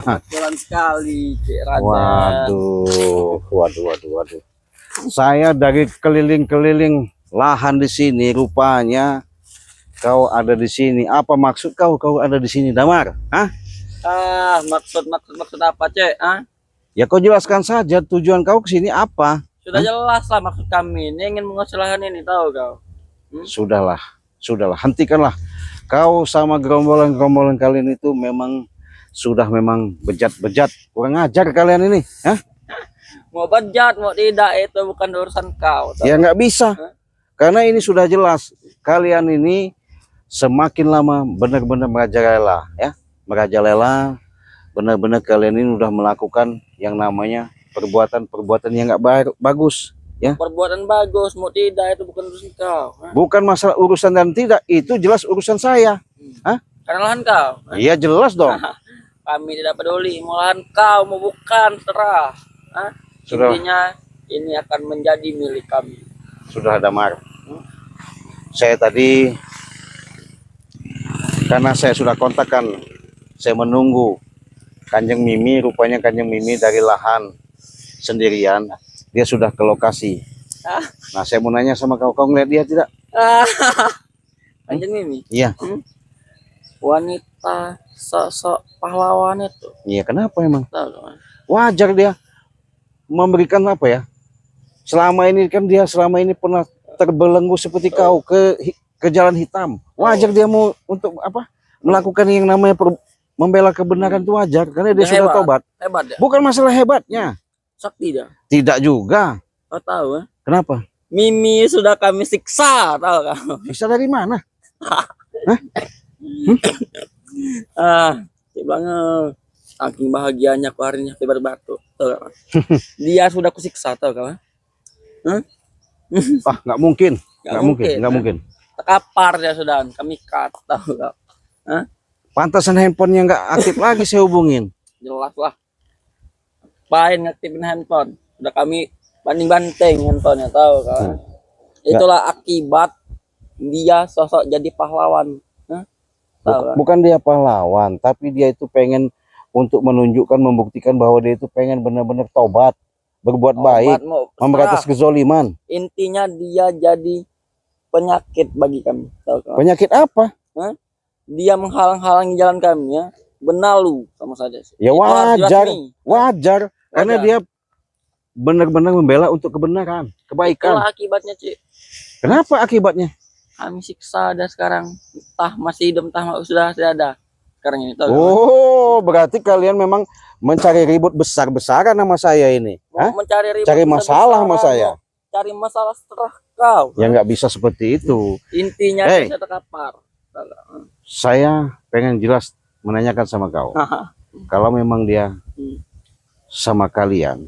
Kebetulan sekali, Cik Raden. Waduh. Saya dari keliling-keliling lahan di sini, rupanya kau ada di sini. Apa maksud kau ada di sini, Damar? Hah? Maksud apa, Cik? Ya kau jelaskan saja tujuan kau ke sini apa? Sudah jelas lah maksud kami. Ini ingin mengusir lahan ini, tahu kau? Sudahlah, hentikanlah. Kau sama gerombolan kalian itu memang bejat, kurang ajar kalian ini. Hah? Mau bejat, mau tidak, itu bukan urusan kau. Tahu? Ya nggak bisa, karena ini sudah jelas. Kalian ini semakin lama benar-benar merajalela, ya, merajalela. Benar-benar kalian ini udah melakukan yang namanya perbuatan yang nggak bagus, ya. Perbuatan bagus, mau tidak, itu bukan urusan kau. Bukan masalah urusan dan tidak, itu jelas urusan saya. Hah? Karena lahan kau. Iya jelas dong. Kami tidak peduli mau lahan kau, mau bukan, terah. Intinya ini akan menjadi milik kami. Sudah, Damar. Saya tadi, karena saya sudah kontakkan, saya menunggu Kanjeng Mimi. Rupanya Kanjeng Mimi dari lahan sendirian, dia sudah ke lokasi. Nah, saya mau nanya sama kau ngeliat dia tidak? Kanjeng Mimi? Iya. Wanita sosok pahlawan itu. Iya, kenapa emang? Tahu, Wajar dia memberikan apa ya? Selama ini kan dia pernah terbelenggu seperti kau ke jalan hitam. Wajar dia mau untuk apa? Melakukan yang namanya membela kebenaran itu wajar, karena dia sudah tobat. Hebat ya? Bukan masalah hebatnya. Sakti dia. Tidak juga. Kau tahu ya? Kenapa? Mimi sudah kami siksa, tahu kau? Siksa dari mana? Banget. Saking bahagianya aku hari ini lebar batu, tahu kau? Dia sudah kusiksa, tahu kau? Nggak mungkin. Nggak mungkin. Terkapar dia sudah, kami cut, tahu kau? Pantasan handphonenya nggak aktif lagi saya hubungin. Jelas lah. Pahin ngaktifin handphone. Udah kami banding-banting handphonenya, tahu kan? Itulah akibat dia sosok jadi pahlawan. Tahu kan? Bukan dia pahlawan, tapi dia itu pengen untuk menunjukkan, membuktikan bahwa dia itu pengen benar-benar tobat, berbuat baik, memberantas kezoliman. Intinya dia jadi penyakit bagi kami, tahu kan? Penyakit apa? Dia menghalang-halangi jalan kami, ya. Benalu sama saja. Ya wajar, karena dia benar-benar membela untuk kebenaran, kebaikan. Itulah akibatnya, Cik. Kenapa akibatnya? Kami siksa ada sekarang, entah masih hidup, entah sudah ada sekarang ini. Tahu berarti kalian memang mencari ribut besar-besaran sama saya ini. Mencari ribut, cari masalah sama saya. Cari masalah setelah kau. Ya nggak bisa seperti itu. Intinya saya terkapar. Saya pengen jelas menanyakan sama kau. Kalau memang dia sama kalian,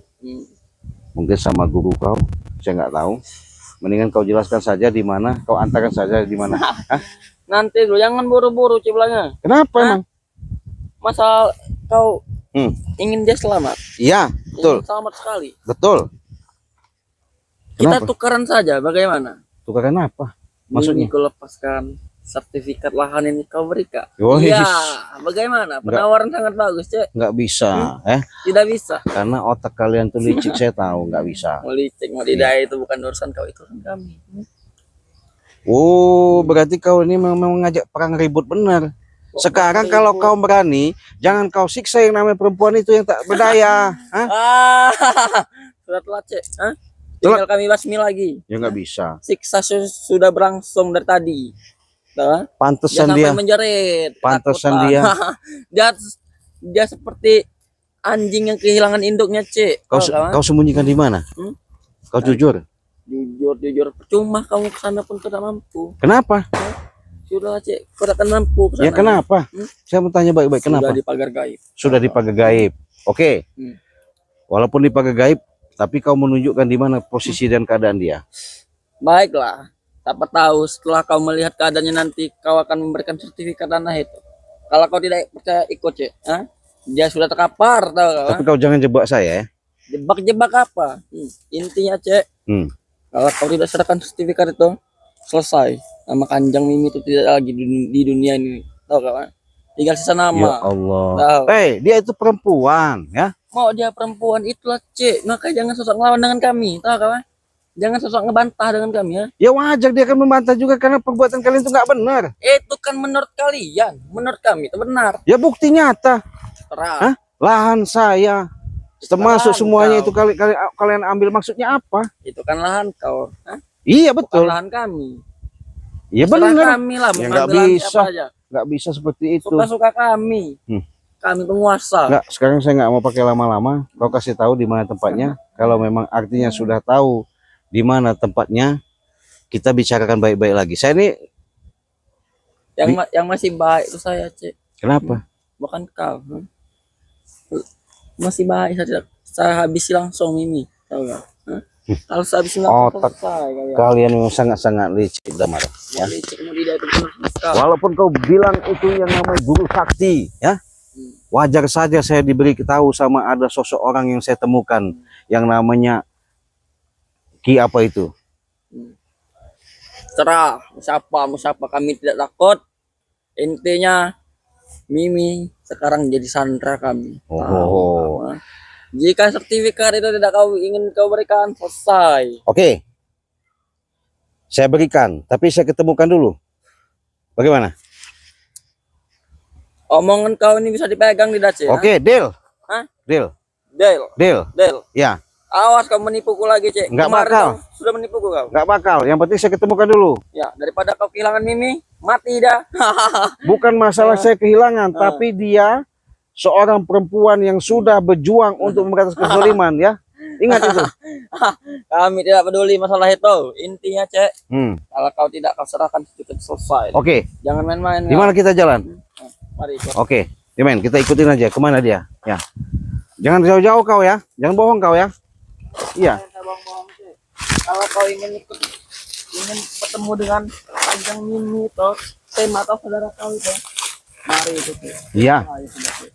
mungkin sama guru kau, saya nggak tahu. Mendingan kau jelaskan saja di mana, kau antarkan saja di mana. Nanti dulu, jangan buru-buru ciblangnya. Kenapa emang? Masa kau ingin dia selamat? Iya, betul. Selamat sekali. Betul. Kita tukaran saja, bagaimana? Tukaran apa? Maksudnya? Kau lepaskan sertifikat lahan ini kau berikan. Iya, bagaimana? Penawaran sangat bagus, Cek. Nggak bisa, Tidak bisa. Karena otak kalian tuh licik, saya tahu, nggak bisa. Mau licik, mau tidak, itu bukan urusan kau, itu urusan kami. Berarti kau ini memang mengajak perang ribut benar. Sekarang kalau kau berani, jangan kau siksa yang namanya perempuan itu yang tak berdaya. Sudah telat, Cek. Tinggal kami basmi lagi. Ya nggak bisa. Siksa sudah berlangsung dari tadi. Pantesan dia menjerit. Pantesan dia. Dia seperti anjing yang kehilangan induknya, Cik. Kau sembunyikan di mana? Kau jujur. Jujur. Percuma kamu kesana pun tidak mampu. Kenapa? Sudah, Cik. Kau akan mampu kesana. Ya kenapa? Saya mau tanya baik-baik. Kenapa? Sudah di pagar gaib. Sudah di pagar gaib. Oke. Walaupun di pagar gaib, tapi kau menunjukkan di mana posisi dan keadaan dia. Baiklah. Siapa tahu setelah kau melihat keadaannya nanti kau akan memberikan sertifikat tanah itu. Kalau kau tidak percaya ikut, Cik. Dia sudah terkapar, tahu kau. Tapi kau jangan jebak saya, ya. Jebak apa? Intinya, Cik. Kalau kau tidak serahkan sertifikat itu, selesai. Nama Kanjeng Mimi itu tidak lagi di dunia ini, tahu kau. tinggal sisa Ya nama. Allah. Tahu. Dia itu perempuan ya. Mau dia perempuan itulah cek, makanya jangan sosok ngelawan dengan kami, tahu kawan? Jangan sosok ngebantah dengan kami ya. Ya wajar dia akan membantah juga karena perbuatan kalian itu nggak benar. Itu kan menurut kalian, menurut kami itu benar. Ya bukti nyata. Terang. Hah? Lahan saya termasuk Lahan semuanya kau. itu kalian ambil, maksudnya apa? Itu kan lahan kau. Hah? Iya Bukan betul. lahan kami. Iya Terserah benar. kami lah, Ya mau nggak ngambil lahan bisa. siapa aja. Nggak bisa seperti itu. Suka-suka kami. Kami penguasa. Nggak, sekarang saya nggak mau pakai lama-lama. Kau kasih tahu di mana tempatnya. Kalau memang artinya sudah tahu di mana tempatnya, kita bicarakan baik-baik lagi. Saya ini Yang masih baik itu saya, Cek. kenapa? Bukan kau. Masih baik saya habisi langsung ini, tahu nggak? Hah? Kalau saya habisi langsung Otak selesai kalian. Kalian memang sangat-sangat licik, Damar. Ya. Licik mau tidak itu benar. Walaupun kau bilang itu yang namanya guru sakti, ya, wajar saja saya diberi tahu sama ada sosok orang yang saya temukan yang namanya Ki apa itu. Cerah, mau siapa kami tidak takut. Intinya Mimi sekarang jadi sandra kami. Oh. Tahu, jika sertifikat itu tidak ingin kau berikan, selesai. Oke, saya berikan, tapi saya ketemukan dulu. Bagaimana? Omongan kau ini bisa dipegang tidak, Cek? Oke, deal. Hah? Deal. Del. Ya, Awas kau menipuku lagi, Cek. Nggak Kemarin bakal. kau sudah menipuku kau. nggak bakal. Yang penting saya ketemukan dulu. Ya, daripada kau kehilangan Mimi, mati dah. Bukan masalah saya kehilangan, tapi dia seorang perempuan yang sudah berjuang untuk memberantas kezaliman, ya. Ingat itu. Kami tidak peduli masalah itu. Intinya, Cek, Hmm. kalau kau tidak kau serahkan itu selesai. Oke, Jangan main-main. di mana kita jalan? Mari. Oke, Dimen, kita ikutin aja. Kemana dia? Ya. Jangan jauh-jauh kau ya. Jangan bohong kau ya. Iya. Bohong-bohong, Cek. Kalau kau ingin bertemu dengan Kanjeng Mimi itu, tema atau saudara kau itu, mari itu, Cek. Iya. Ayo, sudah, Cek.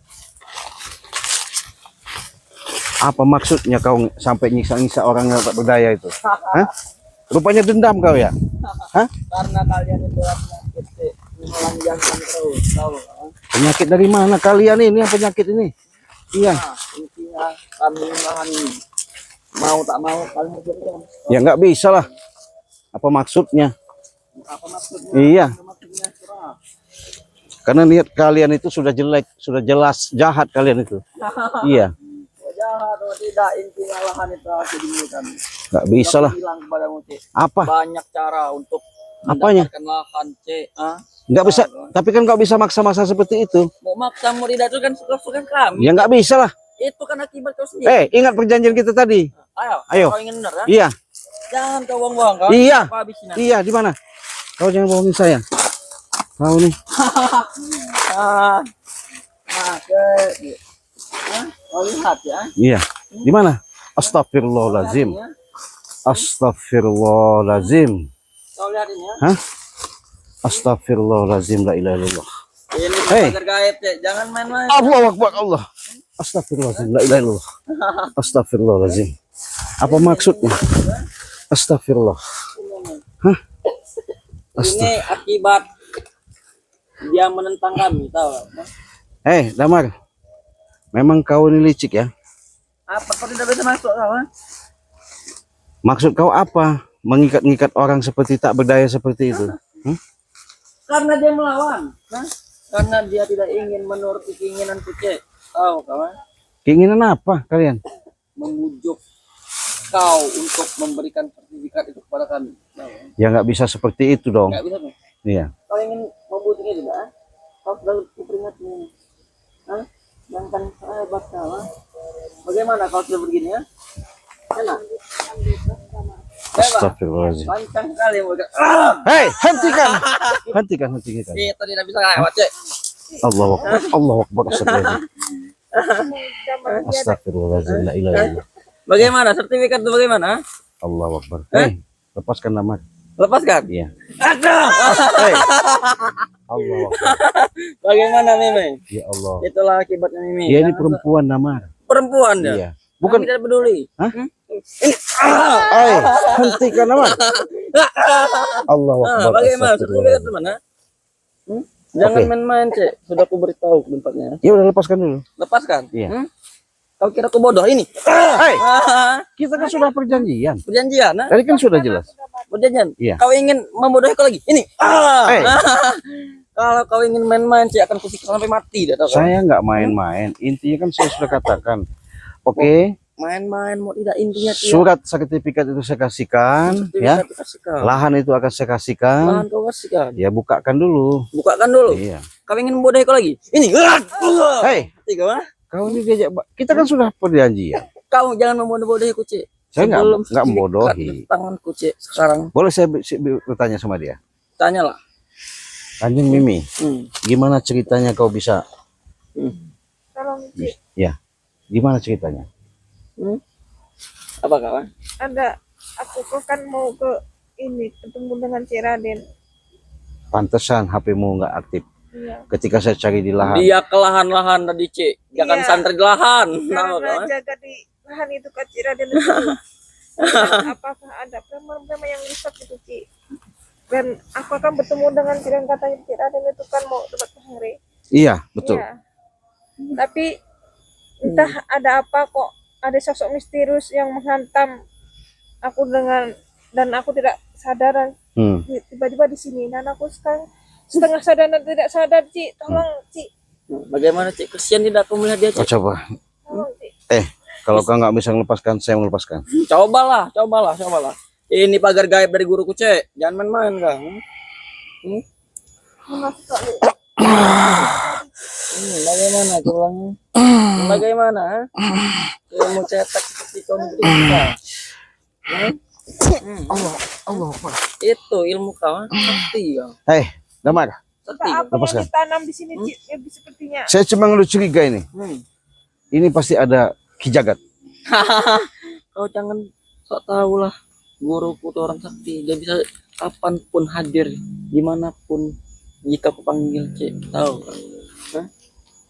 Apa maksudnya kau sampai nyiksa-nyiksa orang yang tak berdaya itu? Hah? Rupanya dendam kau ya? Hah? Karena kalian itu penyakit, Cek. Mengulangi jantung terus, tahu kan? Penyakit dari mana kalian ini yang penyakit ini? Iya. Nah, intinya kami memahami. Mau tak mau kalian harus berikan. Ya nggak bisa lah. Apa maksudnya? Apa maksudnya? Iya. Apa maksudnya? Serah. Karena niat kalian itu sudah jelek, sudah jelas jahat kalian itu. Iya. Jahat atau tidak, intinya lahan itu harus dimiliki. Nggak bisa lah. Aku bilang kepadamu, Cek, Apa? banyak cara untuk Apanya? mendapatkan lahan, Cek. Nggak bisa. Tapi kan nggak bisa maksa-maksa seperti itu. Mau maksa mau tidak itu kan suka-suka kami. Ya nggak bisa lah. Itu kan akibat kau sendiri. Ingat perjanjian kita tadi. Ayo. Ayo. Kau ingin benar kan? Iya. Jangan kau bohong-bohong kau. Iya. Aku habisin nanti. Iya, di mana? Kau jangan bohongin saya. Kau nih. Kau lihat ya. Iya. Di mana? Astagfirullahalazim. Astagfirullahalazim. Kau lihat ini ya. Hah? Astagfirullahalazim, la ilaha illallah. Ini Hey. pagar gaib, Cek. Jangan main-main. Allahu akbar, Allah. Astagfirullahalazim, la ilaha illallah. Astagfirullahalazim. Apa maksudnya? Astagfirullah. Hah? Ini akibat dia menentang kami, tahu? Damar. Memang kau ini licik ya? Apa kau tidak bisa masuk, kawan? Maksud kau apa? Mengikat-ngikat orang seperti tak berdaya seperti itu? Karena dia melawan, karena dia tidak ingin menuruti keinginan Cek. Tahu, kawan? Keinginan apa kalian? Membujuk kau untuk memberikan sertifikat itu kepada kami. Tahu? Ya nggak bisa seperti itu dong. Nggak bisa, tuh. Iya. Kau ingin membujuknya juga? Kau sudah kuperingatkan. Jangan hebat kau. Bagaimana kau sudah begini ya? Enak. Astagfirullahaladzim. Lancang sekali. Hentikan. Hentikan. Itu tidak bisa lewat, Cek. Allahu akbar. Allahu akbar. Astagfirullahaladzim. La ilaha illallah. Bagaimana sertifikat itu bagaimana? Allahu akbar. Lepaskan Damar. Lepaskan. Iya. Aduh. Allahu akbar. Bagaimana Mimi? Ya Allah. Itulah akibatnya Mimi. Dia ini perempuan Damar. Perempuan dia. Iya. Bukan. Kami tidak peduli. Hah? Hentikan Damar. Allahu akbar. Bagaimana sertifikat Astagfirullahaladzim. itu mana? Jangan Oke. main-main, Cek. Sudah aku beritahu tempatnya. Ya udah, lepaskan dulu. Lepaskan. Iya. Kau kira aku bodoh ini? Hei, Ah, kita kan sudah perjanjian. perjanjian, nah? Tadi kan sudah jelas. Perjanjian. Iya. Kau ingin membodohi aku lagi? Ini. Hei. Kalau kau ingin main-main, Cek, akan kusiksa sampai mati, dah tahu kau? Saya nggak main-main. Intinya kan saya sudah katakan. Oke, Main-main mau tidak intinya Cek. surat sertifikat itu saya kasihkan, ya. Sertifikat kasihkan. Lahan itu akan saya kasihkan. Lahan kau kasihkan. Ya bukakan dulu. Bukakan dulu. Iya. Kau ingin membodohi aku lagi? Ini. Hei, Tiga, ah? kau ini diajak. Kita kan sudah perjanjian. Kau jangan membodohi aku, Cek. Saya nggak Sebelum nggak sertifikat membodohi. di tanganku, Cek. Sekarang Boleh saya bertanya sama dia? tanyalah. Kanjeng Mimi, gimana ceritanya kau bisa? Tolong Ci, Ya, gimana ceritanya? Apa kawan? ada aku kok kan mau ke ini ketemu dengan Ci Raden. Pantesan HP-mu nggak aktif. Iya. Ketika saya cari di lahan. Dia ke lahan-lahan tadi, Cek. Jangan Iya. santri di lahan. Tahu Karena kawan? jaga di lahan itu ke Ci Raden itu. Dan apakah ada preman-preman yang rusak itu Ci? Dan aku akan bertemu dengan Ci Raden, katanya Ci Raden itu kan mau tempat hari. Iya, betul. Iya. Tapi entah ada apa kok ada sosok misterius yang menghantam aku dan aku tidak sadar Hmm. tiba-tiba di sini dan aku sekarang setengah sadar dan tidak sadar Ci, tolong Ci, Bagaimana, Cek? Kesian tidak aku melihat dia, Oh, Cek. coba. tolong Ci. Kalau kau nggak bisa melepaskan, saya melepaskan. Cobalah. Ini pagar gaib dari guruku, Cek. Jangan main-main, Kang. Masuk kali. Bagaimana tulangnya? Bagaimana? Ilmu cetak seperti kau negeri kita. Allah. Itu ilmu kau, sakti kau. Hei, Damar. Sakti. Apa Lepaskan. yang ditanam di sini Ci? Ya, sepertinya Saya cuma ngeluh curiga ini. Ini pasti ada kijagat. Kau jangan sok tahu lah. Guruku itu orang sakti. Dia bisa kapanpun hadir, dimanapun. Jika aku panggil, Cek. Tahu kau?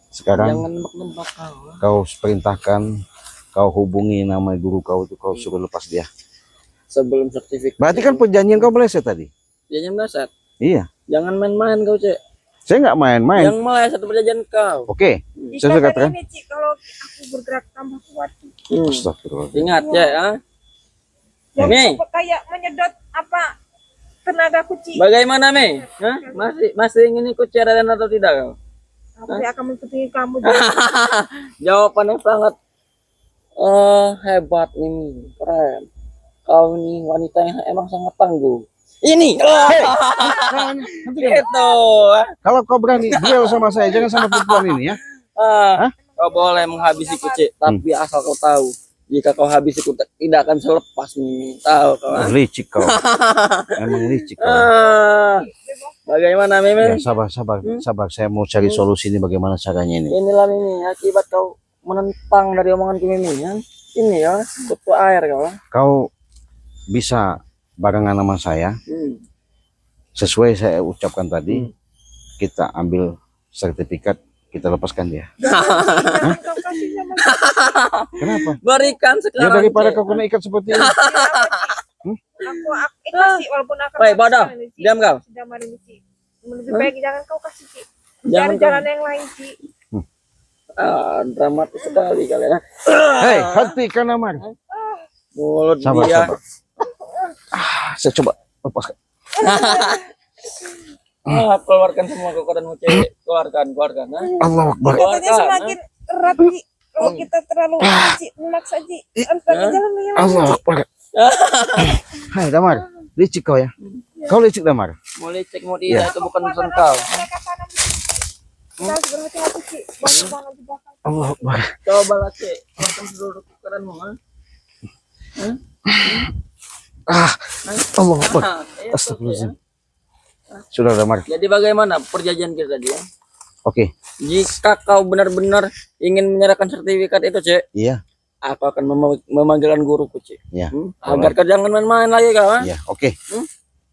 Sekarang Jangan nebak-nebak kau. kau perintahkan, kau hubungi nama guru kau itu, kau suruh lepas dia. Sebelum sertifikat. Berarti kan perjanjian kau meleset tadi. Dia jangan meleset. Iya. Jangan main-main kau, Cek. Saya nggak main-main. Yang meleset perjanjian kau. Oke. jika Saya sudah dari katakan. ini Ci, kalau aku bergerak tambah kuat Ci. Astagfirullah. Ingat, Cek. Yang Mei. kayak menyedot apa tenagaku Ci. Bagaimana, Mei? Masih ingin ikut Raden atau tidak kau? Aku akan mengikuti kamu. Jawaban yang sangat hebat ini, keren. Kau ini wanita yang emang sangat tangguh. Ini, itu. Kalau kau berani duel sama saya, jangan sama perempuan ini ya. Kau boleh menghabisi kucing, tapi asal kau tahu, jika kau habisi kucing tidak akan selepas nih. Tahu kau? Oh, licik kau. Emang licik kau. Bagaimana, Mimin? Ya, sabar. Saya mau cari solusi ini bagaimana caranya ini. Inilah Mimin, akibat kau menentang dari omongan Mimin ya. Ini ya, kutu air kau. Kau bisa barengan sama saya. Sesuai saya ucapkan tadi, kita ambil sertifikat, kita lepaskan dia. Kau kasih sama Kenapa? Berikan Ya sekarang. daripada Cek. kau kena ikat seperti ini. aku kasih walaupun aku Baik, bodoh. Diam kau. sudah mari Ci. Lebih baik jangan kau kasih Ci. Jangan Cari jalan yang lain Ci. Dramatis sekali kalian. Hei, hentikan Amar. Mulut Sabar. dia. Saya coba lepaskan. Keluarkan semua kekuatanmu, Cek. Keluarkan. Allah Akbar. Katanya semakin erat Ci. Kalau kita terlalu Ci, memaksa Ci. Harus pakai jalan yang lain. Allah Akbar. Hai Damar, licik kau ya. Kau licik Damar. Mau licik mau tidak itu bukan urusan kau. Mereka tanam di sini. Kita harus berhati-hati Ci. Banyak di belakang. Allah Akbar. Cobalah, Cek. Keluarkan seluruh kekuatanmu. Allah Akbar. Itu, Astagfirullahaladzim. Cek. Sudah Damar. Jadi bagaimana perjanjian kita tadi ya? Oke. Jika kau benar-benar ingin menyerahkan sertifikat itu, Cek, Iya. aku akan memanggilkan guruku, Cek. Iya. Agar kau jangan main-main lagi, kau. Iya. Oke.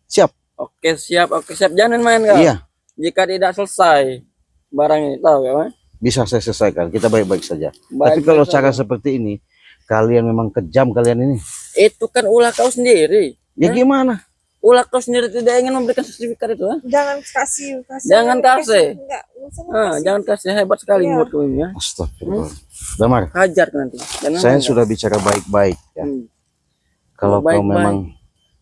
Siap. Oke, siap. Jangan main, kau. Iya. Jika tidak selesai barang ini, tahu kau? Bisa saya selesaikan. Kita baik-baik saja. Tapi Baik-baik kalau saja. cara seperti ini, kalian memang kejam kalian ini. Itu kan ulah kau sendiri. Ya gimana? Ulah kau sendiri tidak ingin memberikan sertifikat itu, ha? Jangan kasih. Jangan kasih. Enggak, usah Jangan kasih, hebat sekali Iya. buat kau ini, ya. Astagfirullah. Damar, Hajar nanti. Jangan saya hajar. sudah bicara baik-baik ya. Kalau kau Baik-baik. memang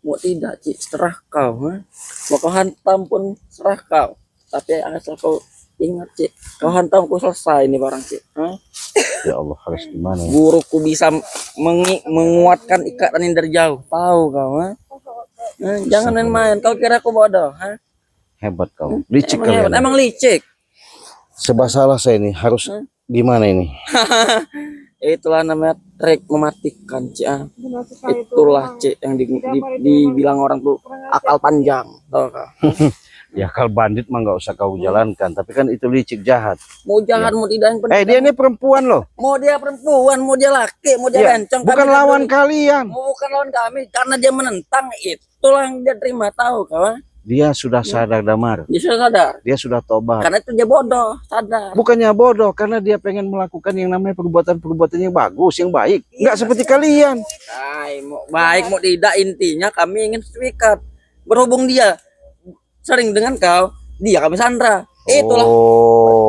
Mau tidak, Cik, serah kau, ha? Mau kau hantam pun serah kau. Tapi asal kau ingat, Cik, kau hantam kau selesai ini barang, Cik. Ha? ya Allah harus gimana ya? Guruku bisa menguatkan ikatan ini dari jauh. Tahu kau, ha? Jangan main-main. Kau kira aku bodoh, ha? Hebat kau. Licik Emang hebat. kalian. Emang licik. Serba salah saya ini. Harus gimana ini? Itulah namanya trik mematikan, Cik. Ah. Benar sekali itu. Itulah, Cik, yang dibilang orang tuh akal panjang. Tahu kau? Ya kalau bandit mah nggak usah kau jalankan. Tapi kan itu licik jahat. Mau jahat, mau tidak yang penting. Dia ini perempuan loh. Mau dia perempuan, mau dia laki, mau dia Ya, bencong. bukan kami lawan peduli. kalian. Bukan lawan kami, karena dia menentang. Itulah yang dia terima, tahu kau? Dia sudah sadar Damar. Dia sudah sadar. Dia sudah tobat. Karena itu dia bodoh, sadar. Bukannya bodoh, karena dia pengen melakukan yang namanya perbuatan-perbuatan yang bagus, yang baik. Nggak seperti kalian. Mau baik mau tidak, intinya kami ingin sertifikat. Berhubung dia sering dengan kau, dia kami sandra. Itulah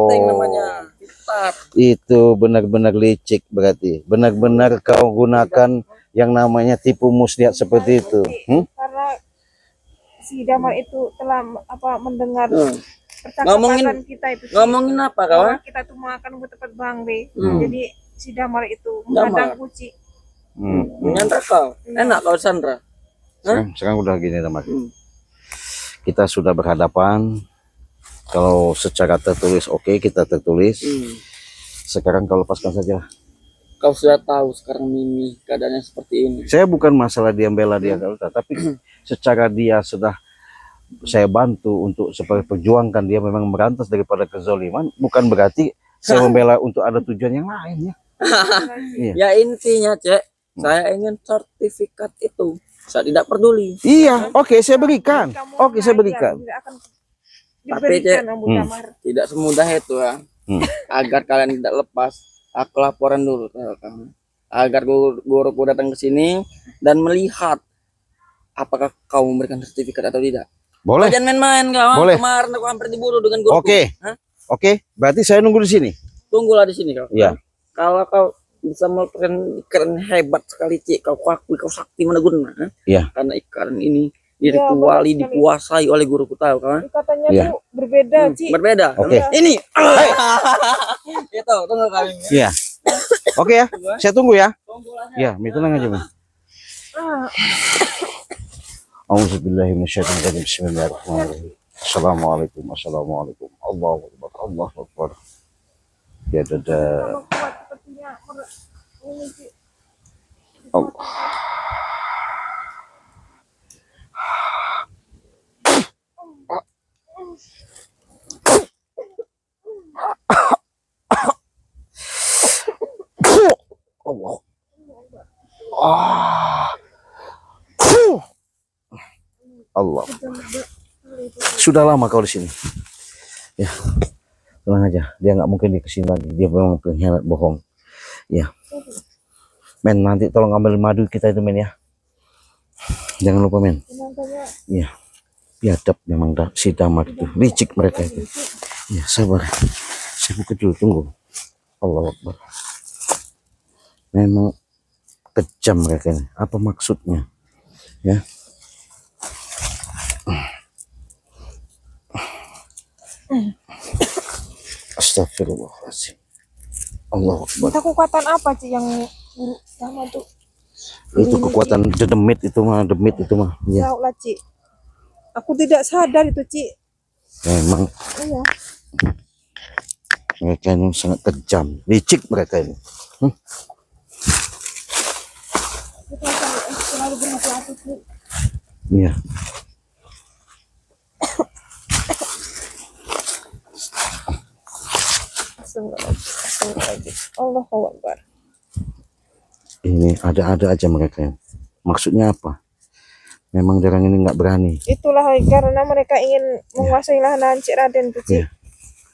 penting namanya. Pintar. Itu benar-benar licik berarti. Benar-benar kau gunakan yang namanya tipu muslihat seperti itu. Karena si Damar itu telah mendengar Ngomongin- percakapan kita itu. Ci. Ngomongin apa kau? Bahwa kita tuh mau akan ke tempat Bang B. Jadi si Damar itu Damar. menghadang Uci. Menyandra kau. Enak kau sandra. Sekarang udah gini Damar. Hmm. Kita sudah berhadapan. Kalau secara tertulis oke, kita tertulis. Sekarang kau lepaskan saja. Kau sudah tahu sekarang Mimi keadaannya seperti ini. Saya bukan masalah dia bela dia kalau tapi secara dia sudah saya bantu untuk supaya perjuangkan dia memang merantas daripada kezaliman, bukan berarti saya membela untuk ada tujuan yang lain ya. Iya. Ya intinya, Cek, saya ingin sertifikat itu. Saya tidak peduli. Iya, oke saya berikan. Kamu Oke saya mengajar, berikan. tidak akan Tapi, diberikan Cek, Abu Damar. Tidak semudah itu, ya. Agar kalian tidak lepas, aku laporan dulu tahu kamu. Agar guruku datang ke sini dan melihat apakah kau memberikan sertifikat atau tidak. Boleh. Kau jangan main-main kau. Boleh. Kemarin aku hampir dibunuh dengan guruku. Oke. Hah? Oke, berarti saya nunggu di sini. Tunggulah di sini kau. Iya. Kalau kau bisa melakukan keren hebat sekali, Cik. Kau akui kau sakti managuna. Iya. Karena ikaran ini Iya, dirituali, benar sekali. dikuasai oleh guruku tahu kan? Katanya Iya. tuh berbeda, Ci. Berbeda. Oke. Ini. Itu, tunggu kami. Iya. Oke ya. Saya tunggu ya. Tunggulah. Ya, tenang aja, Mi. Ah, Auzubillahiminasyaitonirrajim. Bismillahirrahmanirrahim. Assalamualaikum. Assalamualaikum. Allahu Akbar. Allahu Akbar. Ya dadah. kalau kuat sepertinya ini, Ci. Allah. Allah. Allah. Sudah lama kau di sini. Ya, tenang aja. Dia nggak mungkin dia kesini lagi. Dia memang pengkhianat bohong. Ya, men nanti tolong ambil madu kita itu men ya. Jangan lupa men. Makanya Ya, biadab memang si Damar itu. Licik mereka itu. Ya, sabar. Saya buka dulu, tunggu. Allah Akbar. Memang kejam mereka ini. Apa maksudnya? Ya. Astagfirullahaladzim. Allah Akbar. minta kekuatan apa, Ci, yang guru sama tuh? Itu kekuatan demit itu mah, demit itu mah. Ya, Tahu lah, Ci. Aku tidak sadar itu, Ci. memang Iya. mereka ini sangat kejam, licik mereka ini. Kita akan selalu berhati-hati, Ci. Iya. Astagfirullahaladzim. Allahu Akbar. Ini ada-ada aja mereka ini. Maksudnya apa? Memang orang ini nggak berani. Itulah karena mereka ingin menguasai lahan Cik Raden tuh, Ci. Iya.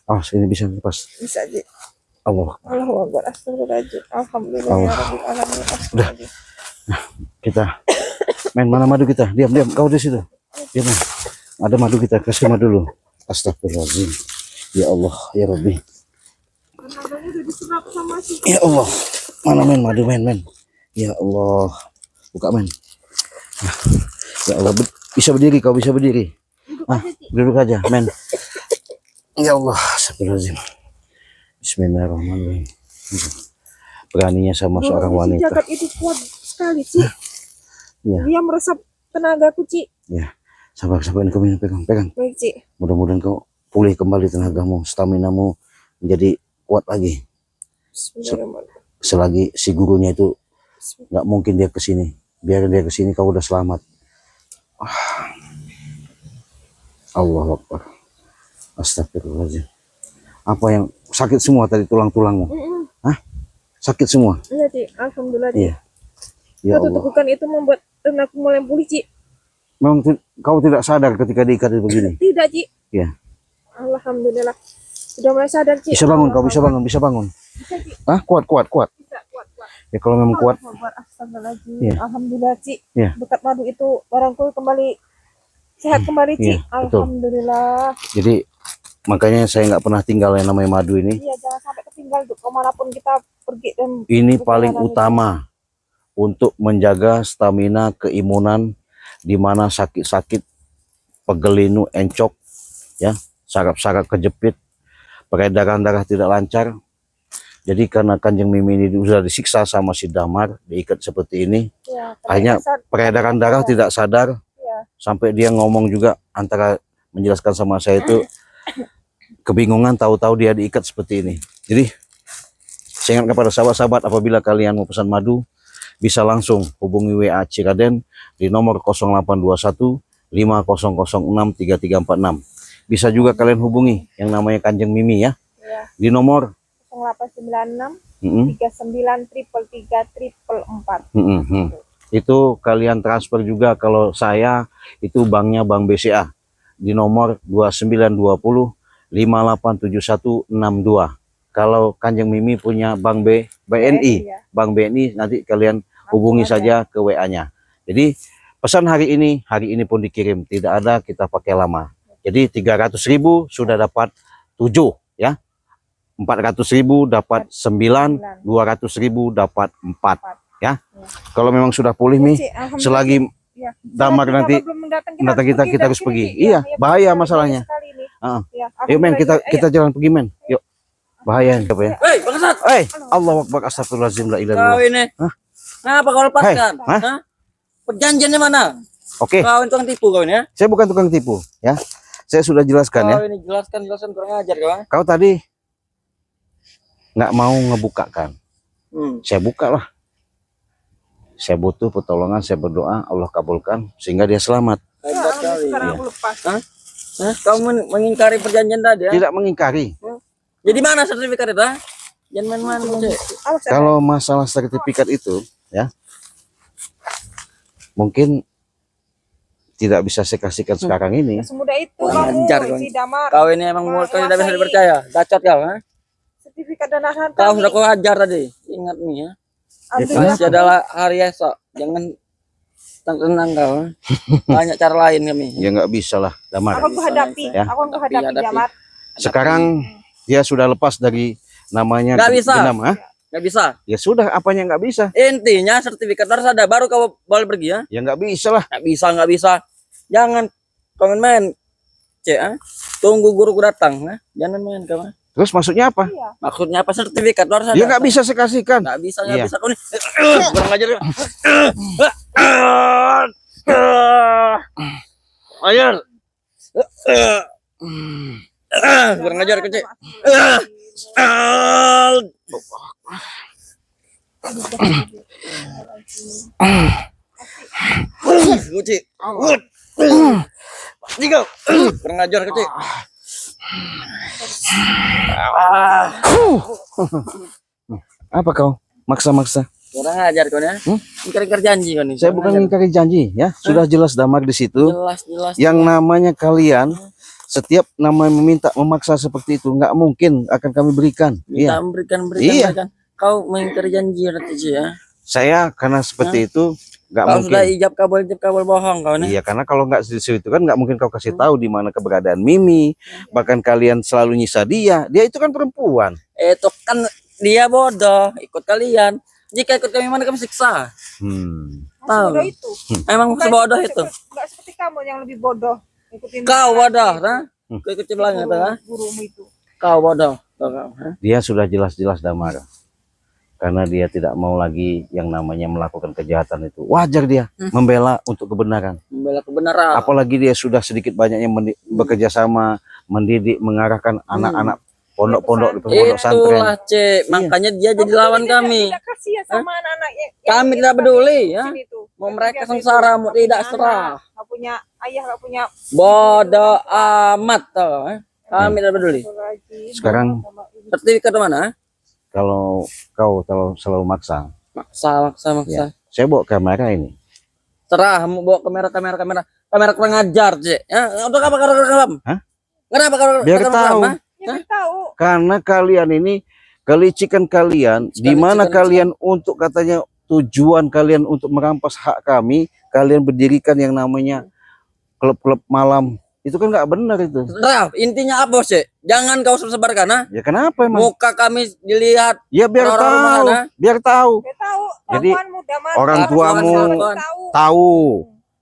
Oh, ini bisa lepas. Bisa, Ci. Allah. Allahu Akbar. Astagfirullahaladzim. Alhamdulillah ya Rabbil alamin. Astagfirullahaladzim. Kita main mana madu kita. Diam, diam. Kau di situ. Ya, Man. Ada madu, kita kasih madu dulu. Astagfirullahaladzim. Ya Allah, ya Rabbi. Nadanya udah diserap sama si. Ya Allah. Mana men madu men. Ya Allah. Buka men. Ya Allah, bisa berdiri, kau bisa berdiri. Duduk aja, men. Ya Allah, astagfirullahaladzim. Bismillahirrahmanirrahim. Beraninya sama seorang Si wanita. jagat itu kuat sekali, Ci. Ya. Dia meresap tenagaku, Ci. Ya, sabar ini kau pegang. Baik, Ci. Mudah-mudahan kau pulih kembali tenagamu, staminamu menjadi kuat lagi. Bismillahirrahmanirrahim. Selagi si gurunya itu nggak mungkin dia kesini. Biar dia kesini kau udah selamat. Allahu Akbar. Astagfirullahaladzim. Apa yang sakit semua tadi tulang-tulangmu? Hah? Sakit semua? Iya, Ci. Alhamdulillah, Ci. Iya. Ya Allah. Ketutukan itu membuat tenagaku mulai pulih, Ci. Memang kau tidak sadar ketika diikat begini? Tidak, Ci. Iya. Alhamdulillah. Sudah mulai sadar, Ci. Bisa bangun, kau bisa bangun. Bisa, Ci. Ah, kuat. Bisa, kuat. Ya kalau memang kuat. Astagfirullahaladzim. Iya. Alhamdulillah, Ci. Iya. Berkat madu itu barangku kembali sehat kembali, Ci. Iya, betul. Alhamdulillah. Jadi makanya saya nggak pernah tinggal yang namanya madu ini. Iya, jangan sampai ketinggal tuh kemanapun kita pergi dan Ini paling perjalanan utama untuk menjaga stamina, keimunan, di mana sakit-sakit, pegelinu, encok, ya, saraf-saraf kejepit, peredaran darah tidak lancar. Jadi karena Kanjeng Mimi ini sudah disiksa sama si Damar, diikat seperti ini, itu. Ya, hanya peredaran darah tidak sadar, Ya. sampai dia ngomong juga antara menjelaskan sama saya itu kebingungan, tahu-tahu dia diikat seperti ini. Jadi saya ingat kepada sahabat-sahabat, apabila kalian mau pesan madu, bisa langsung hubungi WA Ciraden di nomor 0821 5006 3346. Bisa juga kalian hubungi yang namanya Kanjeng Mimi ya, Ya. di nomor 0896 mm, 39 333 444. itu kalian transfer juga. Kalau saya itu banknya Bank BCA di nomor 2920 587162. Kalau Kanjeng Mimi punya Bank BNI, Ya. Bank BNI, nanti kalian hubungi saja ke WA-nya. Jadi pesan hari ini pun dikirim, tidak ada kita pakai lama. Jadi 300.000 sudah dapat 7 ya. 400.000 dapat 9, 200.000 dapat 4 ya. Kalau memang sudah pulih nih, selagi Ya. Damar nanti datang kita harus pergi. Iya, bahaya masalahnya. Yuk men, kita jalan pergi men. Yuk. Bahaya apa ya? Hei, bangsat. Allahu Akbar, astagfirullahaladzim, la ilaha Kau illallah. ini. Hah? Ngapa kau lepaskan? Hah? Hah? Perjanjiannya mana? Oke, Kau ini tukang tipu kau ini ya? saya bukan tukang tipu ya. Saya sudah jelaskan ya. Kau ini jelaskan kurang ajar kau. Kau tadi nggak mau ngebukakan. Saya buka lah. Saya butuh pertolongan, saya berdoa, Allah kabulkan sehingga dia selamat. Hebat kali. Sekarang Iya. aku lepas. Hah? Kau mengingkari perjanjian tadi ya? Tidak mengingkari. Jadi mana sertifikat itu? Jangan main-main. Cek. Awas, ya. Kalau masalah sertifikat itu ya, mungkin tidak bisa saya kasihkan sekarang ini. Semudah itu Kurang kamu, ajar kau. si Damar. Kau ini emang mulut kau tidak bisa dipercaya. Gacot kau, ha? Sertifikat dan anak Kau sudah kau ajar tadi. Ingat nih ya. Alhamdulillah. Masih adalah hari esok. Jangan tenang kau. Ha? Banyak cara lain kami. Ya nggak bisa lah, Damar. Aku menghadapi, Ya. aku menghadapi Hadapi. Damar. Sekarang dia sudah lepas dari namanya Nggak bisa. genam, ha? Nggak bisa. Ya sudah, apanya nggak bisa? Intinya sertifikat harus ada. Baru kau boleh pergi ya. Ya nggak bisa lah. Nggak bisa. Jangan kau main. Cek, ha? Tunggu guruku datang. Ha? Jangan main kau. Ha? Terus maksudnya apa? Iya. Maksudnya apa sertifikat harus ada? Ya nggak bisa saya kasihkan. Nggak bisa, Iya. kau nih. Kurang ajar. Ajar. Kurang ajar kecil. Guci. Tiga. Kurang ajar kecil. Apa kau? Maksa-maksa. Kurang ajar kau ya. Ingkar-ingkar janji kau nih. Saya bukan mengingkari janji ya. Sudah jelas Damar di situ. Jelas. Yang namanya kalian setiap namanya meminta memaksa seperti itu nggak mungkin akan kami berikan. Minta Iya. berikan. Iya. Kau mengingkari janji nanti ya. Saya karena seperti itu nggak Kau mungkin. sudah ijab kabul bohong kau nih. Iya, karena kalau nggak itu kan nggak mungkin kau kasih tahu di mana keberadaan Mimi. Bahkan kalian selalu nyisa dia. Dia itu kan perempuan. Itu kan dia bodoh, ikut kalian. Jika ikut kami mana kami siksa. Tahu. Bodoh itu. Emang sebodoh itu. Enggak seperti kamu yang lebih bodoh. Ikutin Kau bodoh, itu. nah? Kau ikut bilang itu, nah? Gurumu itu. Kau bodoh. Tahu kau, ha? Dia sudah jelas-jelas damar. Karena dia tidak mau lagi yang namanya melakukan kejahatan itu. Wajar dia membela untuk kebenaran. Membela kebenaran. Apalagi dia sudah sedikit banyaknya bekerja sama, mendidik, mengarahkan anak-anak pondok-pondok di pondok pesantren. Itulah, Cek. Makanya dia jadi lawan kami. Tidak kasihan sama anak-anak Kami tidak peduli, ya. sini tuh. Mau mereka Biasa sengsara, itu, mau nggak tidak punya serah. anak, nggak punya ayah, nggak punya Bodoh amat, tau. Kami tidak peduli. Sekarang Sertifikat mana? kalau kau selalu maksa, Maksa. ya, saya bawa kamera ini. Serah, mau bawa kamera kurang ajar, Cek. Ya, untuk apa kau rekam? Hah? Kenapa kau Biar rekam? tahu. Ha? Ya, kan tahu. Karena kalian ini kelicikan kalian, di mana kalian untuk katanya tujuan kalian untuk merampas hak kami, kalian berdirikan yang namanya klub-klub malam. Itu kan nggak benar itu. Serah, intinya apa, Cek? Jangan kau sebarkan, ha? Ya kenapa emang? Muka kami dilihat. Ya biar Orang-orang tahu, mana? biar tahu. Dia tahu. Jadi, Kelakuan muda mana, orang tuamu tahu. Tahu,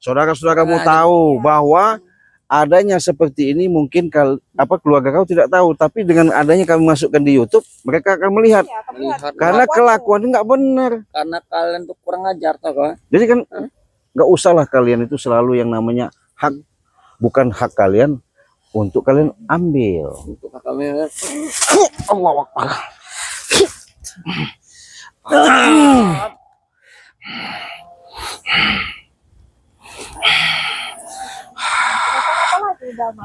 saudara-saudaramu Nah, tahu iya. bahwa adanya seperti ini mungkin keluarga kau tidak tahu, tapi dengan adanya kami masukkan di YouTube, mereka akan melihat. Iya, kamu lihat. Melihat. Karena kelakuan nggak benar. Karena kalian tuh kurang ajar, tau kau? Jadi kan nggak usahlah kalian itu selalu yang namanya hak, bukan hak kalian untuk kalian ambil. Untuk kami. Allah Akbar. Apa lagi Dama?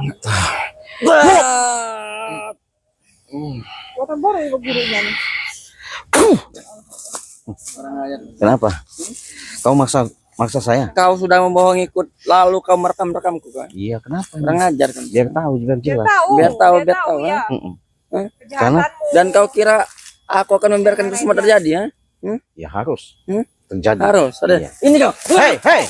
Buatan baru ibu gurunya nih. Kurang ajar. Kenapa? Kau maksa saya? Kau sudah membohongi ikut, lalu kau merekam-rekamku kan? Iya, kenapa? Kurang ajar kan? Biar tahu juga Dia jelas. tahu. Biar tahu, ya. Mm-mm. Kejahatanmu. Dan kau kira aku akan membiarkan itu semua terjadi, ya? Ya harus Hmm? terjadi. Harus. Ada. Iya. Ini kau. Hei.